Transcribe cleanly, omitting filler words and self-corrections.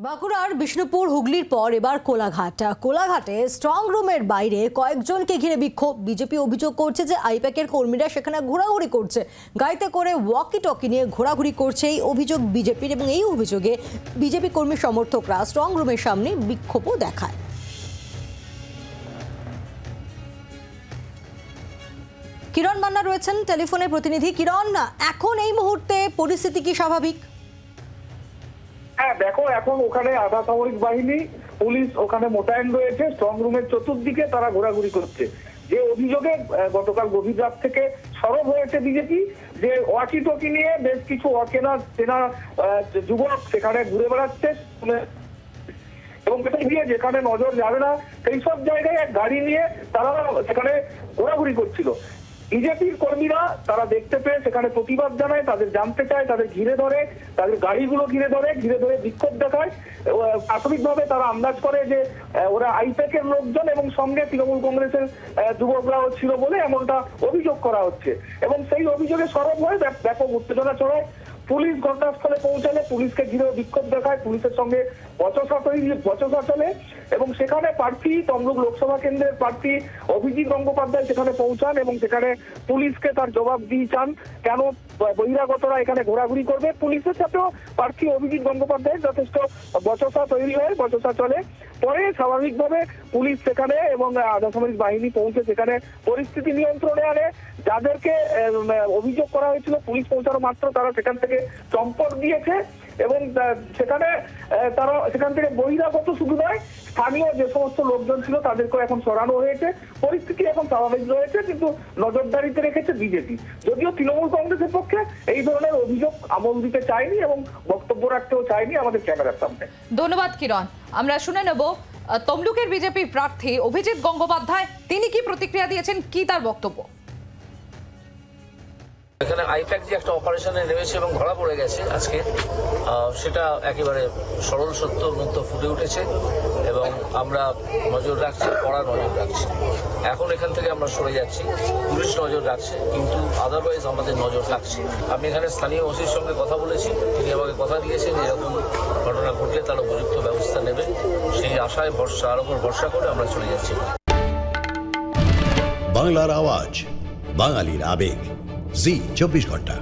বাঁকুড়ার বিষ্ণুপুর হুগলির পর এবার কোলাঘাটে স্ট্রং রুমের বাইরে কয়েকজনকে ঘিরে বিক্ষোভ। বিজেপি অভিযোগ করছে যে আইপ্যাকের কর্মীরা সেখানে ঘোরাঘুরি করছে, গাড়িতে করে ওয়াকি টকি নিয়ে ঘোরাঘুরি করছে। এই অভিযোগ বিজেপির এবং এই অভিযোগে বিজেপি কর্মী সমর্থকরা স্ট্রং রুমের সামনে বিক্ষোভও দেখায়। কিরণ মান্না রয়েছেন টেলিফোনে প্রতিনিধি। কিরণ, এখন এই মুহূর্তে পরিস্থিতি কি স্বাভাবিক? হ্যাঁ দেখো, এখন ওখানে আধা সামরিক বাহিনী পুলিশ ওখানে মোতায়েন রয়েছে। স্ট্রং রুমের চতুর্দিকে তারা ঘোরাঘুরি করছে। যে অভিযোগে গতকাল গভীর রাত থেকে সরব হয়েছে বিজেপি, যে ওয়াকি টকি নিয়ে বেশ কিছু অচেনা চেনা যুবক সেখানে ঘুরে বেড়াচ্ছে এবং যেখানে নজর যাবে না সেই সব জায়গায় এক গাড়ি নিয়ে তারা সেখানে ঘোরাঘুরি করছিল। বিজেপির কর্মীরা তারা দেখতে পেয়ে সেখানে প্রতিবাদ জানায়, তাদের জানতে চায়, তাদের ঘিরে ধরে, তাদের গাড়িগুলো ঘিরে ধরে বিক্ষোভ দেখায়। প্রাথমিকভাবে তারা আন্দাজ করে যে ওরা আইপ্যাকের লোকজন এবং সঙ্গে তৃণমূল কংগ্রেসের যুবকরাও ছিল বলে এমনটা অভিযোগ করা হচ্ছে এবং সেই অভিযোগে সরব হয়ে ব্যাপক উত্তেজনা ছড়ায়। পুলিশ ঘটনাস্থলে পৌঁছালে পুলিশকে ঘিরেও বিক্ষোভ দেখায়, পুলিশের সঙ্গে বচসা চলে এবং সেখানে প্রার্থী তমলুক লোকসভা কেন্দ্রের প্রার্থী অভিজিৎ গঙ্গোপাধ্যায় সেখানে পৌঁছান এবং সেখানে পুলিশকে তার জবাব দিয়ে চান কেন বহিরাগতরা এখানে ঘোরাঘুরি করবে। পুলিশের সাথেও প্রার্থী অভিজিৎ গঙ্গোপাধ্যায়ের যথেষ্ট বচসা তৈরি হয়, বচসা চলে। পরে স্বাভাবিকভাবে পুলিশ সেখানে এবং আধা সামরিক বাহিনী পৌঁছে সেখানে পরিস্থিতি নিয়ন্ত্রণে আনে। যাদেরকে অভিযোগ করা হয়েছিল পুলিশ পৌঁছানো মাত্র তারা সেখান থেকে চম্পট দিয়েছে এবং সেখান থেকে বহিরাগত শুধু নয়, স্থানীয় যে সমস্ত লোকজন ছিল তাদেরকেও এখন সরানো হয়েছে। পরিস্থিতি এখন স্বাভাবিক রয়েছে, কিন্তু নজরদারিতে রেখেছে বিজেপি। যদিও তৃণমূল কংগ্রেসের পক্ষে এই ধরনের অভিযোগ আমল দিতে চায়নি এবং বক্তব্য রাখতেও চায়নি আমাদের ক্যামেরার সামনে। ধন্যবাদ কিরণ। আমরা শুনে নেব তমলুকের বিজেপি প্রার্থী অভিজিৎ গঙ্গোপাধ্যায়, তিনি কি প্রতিক্রিয়া দিয়েছেন, কি তার বক্তব্য। এখানে আইপ্যাক যে একটা অপারেশনে নেমেছে এবং ধরা পড়ে গেছে আজকে, সেটা একেবারে সরল সত্যর মধ্যে ফুটে উঠেছে এবং আমরা নজর রাখছি, কড়া নজর রাখছি। এখন এখান থেকে আমরা সরে যাচ্ছি, পুলিশ নজর রাখছে, কিন্তু আদারওয়াইজ আমাদের নজর রাখছি। আমি এখানে স্থানীয় ওসির সঙ্গে কথা বলেছি, তিনি আমাকে কথা দিয়েছেন এরকম ঘটনা ঘটলে তারা উপযুক্ত ব্যবস্থা নেবে। সেই আশায় তার উপর ভরসা করে আমরা চলে যাচ্ছি। বাংলার আওয়াজ, বাঙালির আবেগ, জি 24 ঘন্টা।